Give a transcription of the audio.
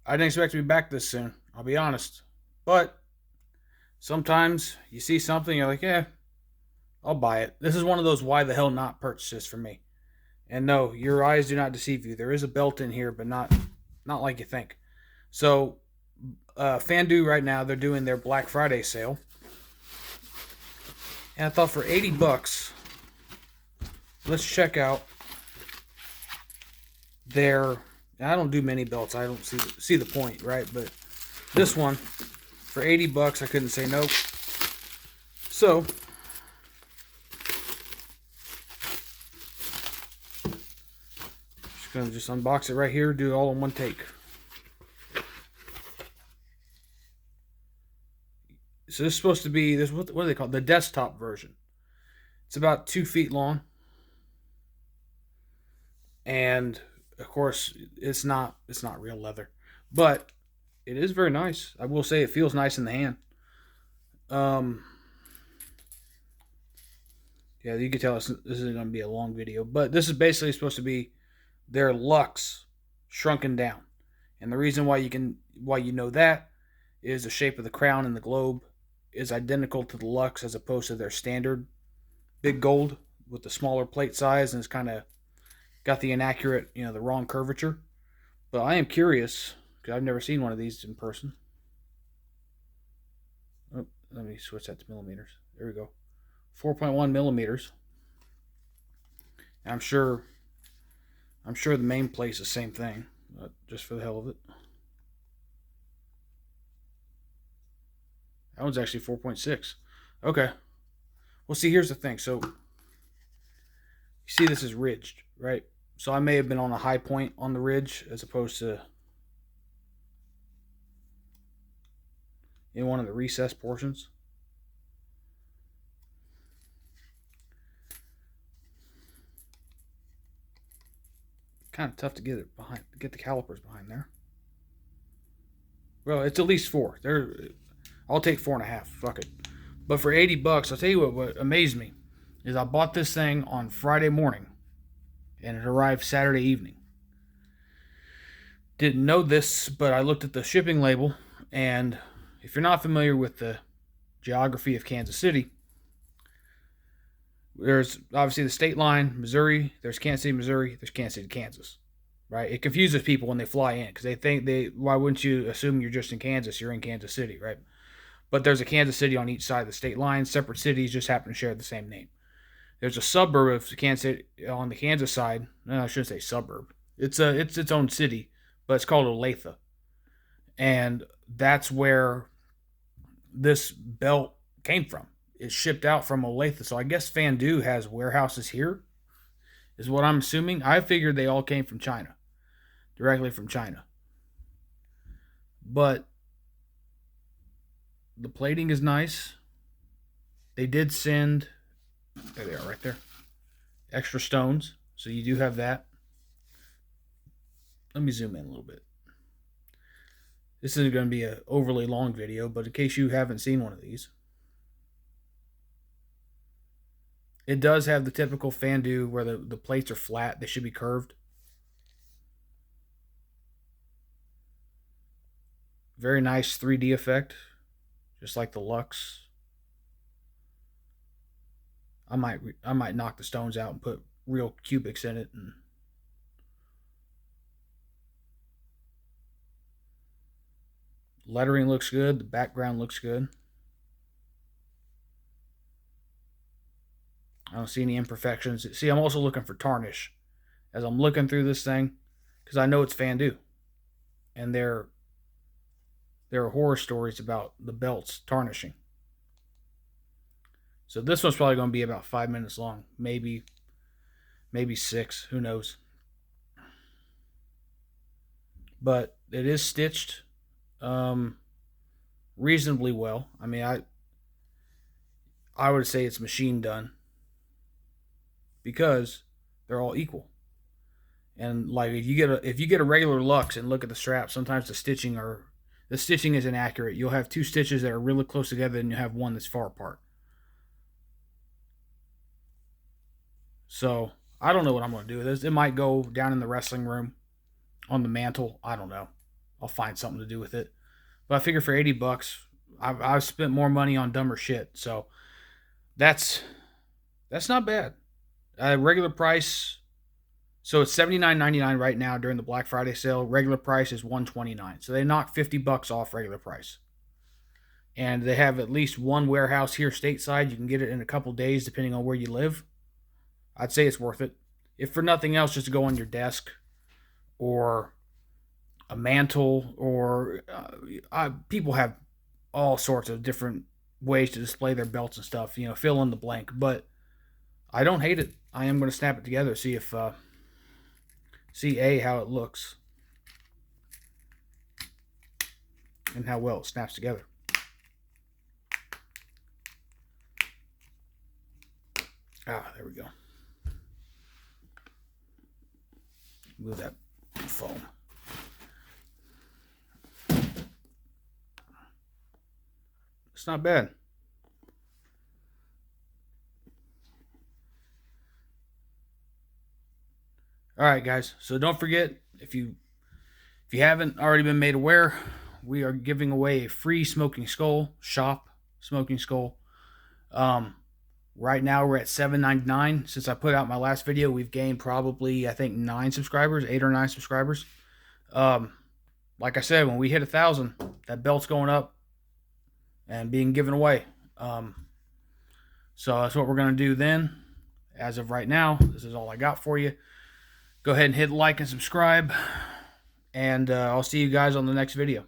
I didn't expect to be back this soon. I'll be honest. But sometimes you see something, you're like, yeah, I'll buy it. This is one of those why the hell not purchases for me. And no, your eyes do not deceive you. There is a belt in here, but not like you think. So, Fandu right now they're doing their Black Friday sale, and I thought for $80, let's check out their. I don't do many belts. I don't see the point, right? But this one for $80, I couldn't say nope. So just gonna unbox it right here. Do it all in one take. So this is supposed to be this. What do they call it? The desktop version? It's about 2 feet long, and of course it's not real leather, but it is very nice. I will say it feels nice in the hand. Um, yeah, you can tell this isn't going to be a long video, but this is basically supposed to be their Lux shrunken down, and the reason why you know that is the shape of the crown and the globe is identical to the Lux as opposed to their standard big gold with the smaller plate size, and it's kind of got the inaccurate, the wrong curvature. But I am curious because I've never seen one of these in person. Oh, let me switch that to millimeters. There we go. 4.1 millimeters. And I'm sure the main plate's the same thing, but just for the hell of it. That one's actually 4.6. Okay. Well, see, here's the thing. So, you see this is ridged, right? So I may have been on a high point on the ridge as opposed to in one of the recessed portions. Kind of tough to get the calipers behind there. Well, it's at least four. I'll take 4.5. Fuck it. But for $80, I'll tell you what amazed me is I bought this thing on Friday morning, and it arrived Saturday evening. Didn't know this, but I looked at the shipping label, and if you're not familiar with the geography of Kansas City, there's obviously the state line, Missouri. There's Kansas City, Missouri. There's Kansas City, Kansas. Right? It confuses people when they fly in because they think why wouldn't you assume you're just in Kansas? You're in Kansas City, right? But there's a Kansas City on each side of the state line. Separate cities just happen to share the same name. There's a suburb of Kansas City on the Kansas side. No, I shouldn't say suburb. It's its own city, but it's called Olathe, and that's where this belt came from. It's shipped out from Olathe, so I guess Fandu has warehouses here. Is what I'm assuming. I figured they all came from China, directly from China. But the plating is nice. They did send, there they are right there, extra stones. So you do have that. Let me zoom in a little bit. This isn't going to be an overly long video, but in case you haven't seen one of these, it does have the typical Fandu where the plates are flat. They should be curved. Very nice 3D effect, just like the Lux. I might knock the stones out and put real cubics in it. And lettering looks good. The background looks good. I don't see any imperfections. See, I'm also looking for tarnish as I'm looking through this thing because I know it's Fandu, and there are horror stories about the belts tarnishing. So this one's probably going to be about 5 minutes long, maybe 6. Who knows? But it is stitched reasonably well. I mean, I would say it's machine done because they're all equal. And like if you get a regular Lux and look at the strap, sometimes the stitching is inaccurate. You'll have two stitches that are really close together, and you have one that's far apart. So I don't know what I'm going to do with this. It might go down in the wrestling room on the mantle. I don't know. I'll find something to do with it. But I figure for $80, I've spent more money on dumber shit. So that's not bad. Regular price. So it's $79.99 right now during the Black Friday sale. Regular price is $129. So they knock $50 off regular price. And they have at least one warehouse here stateside. You can get it in a couple days depending on where you live. I'd say it's worth it. If for nothing else, just to go on your desk or a mantle, or people have all sorts of different ways to display their belts and stuff. Fill in the blank. But I don't hate it. I am going to snap it together, see if see how it looks and how well it snaps together. There we go. Move that foam. It's not bad. All right, guys. So don't forget, if you haven't already been made aware, we are giving away a free smoking skull shop smoking skull. Right now we're at $7.99. Since I put out my last video, we've gained probably, I think, 9 subscribers, 8 or 9 subscribers. Like I said, when we hit 1,000, that belt's going up and being given away. So that's what we're going to do then. As of right now, this is all I got for you. Go ahead and hit like and subscribe, and I'll see you guys on the next video.